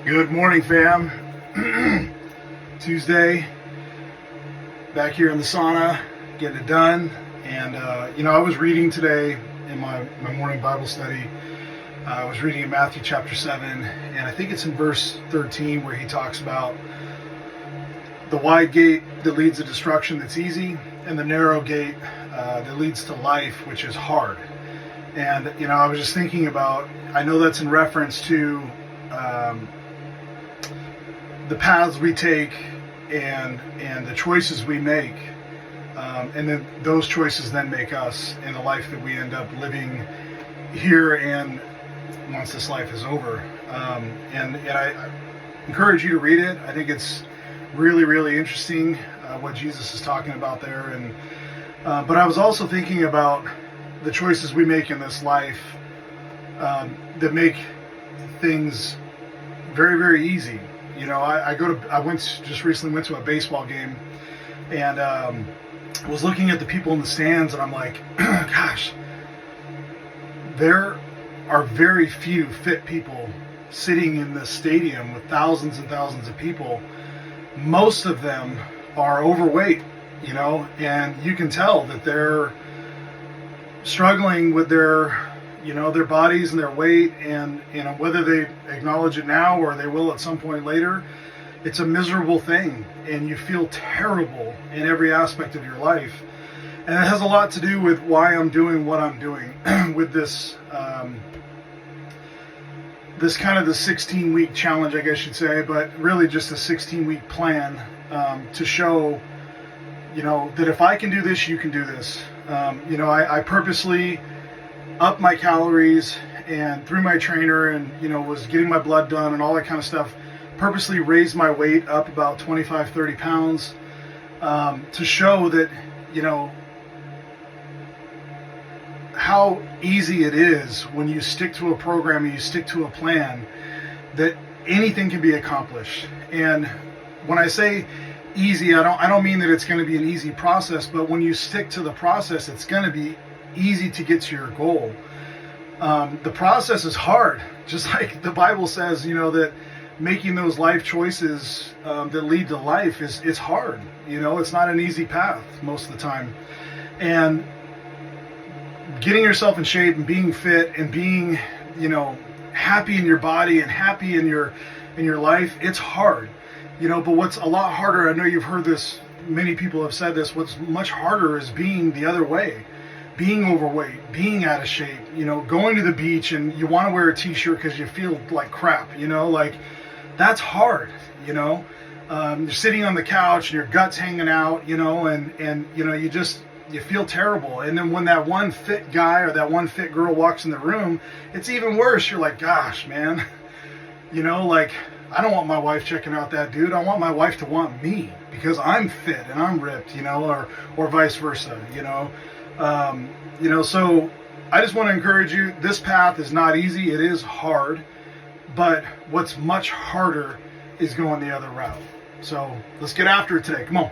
Good morning, fam. Tuesday, back here in the sauna, getting it done. And, I was reading today in my morning Bible study. I was reading in Matthew chapter 7, and I think it's in verse 13 where he talks about the wide gate that leads to destruction that's easy, and the narrow gate that leads to life, which is hard. And, I was just thinking about, I know that's in reference to the paths we take and the choices we make, and then those choices then make us in the life that we end up living here and once this life is over. And I encourage you to read it. I think it's really, really interesting what Jesus is talking about there. And but I was also thinking about the choices we make in this life that make things very, very easy. I just recently went to a baseball game, and was looking at the people in the stands, and I'm like, gosh, there are very few fit people sitting in this stadium with thousands and thousands of people. Most of them are overweight, and you can tell that they're struggling with their bodies and their weight, and whether they acknowledge it now or they will at some point later, it's a miserable thing, and you feel terrible in every aspect of your life. And it has a lot to do with why I'm doing what I'm doing with this this kind of the 16-week challenge, I guess you'd say, but really just a 16-week plan to show that if I can do this, you can do this. I purposely up my calories, and through my trainer, and was getting my blood done and all that kind of stuff, purposely raised my weight up about 25-30 pounds to show that how easy it is when you stick to a program and you stick to a plan, that anything can be accomplished. And when I say easy, I don't mean that it's going to be an easy process, but when you stick to the process, it's going to be easy to get to your goal. The process is hard, just like the Bible says, that making those life choices that lead to life it's hard. It's not an easy path most of the time. And getting yourself in shape and being fit and being, happy in your body and happy in your life, it's hard. But what's a lot harder, I know you've heard this, many people have said this, what's much harder is being the other way. Being overweight, being out of shape, going to the beach and you want to wear a t-shirt because you feel like crap, that's hard, you're sitting on the couch and your gut's hanging out, and you feel terrible. And then when that one fit guy or that one fit girl walks in the room, it's even worse. You're like, gosh, man, I don't want my wife checking out that dude. I want my wife to want me because I'm fit and I'm ripped, or vice versa, so I just want to encourage you, this path is not easy, it is hard, but what's much harder is going the other route. So let's get after it today, come on.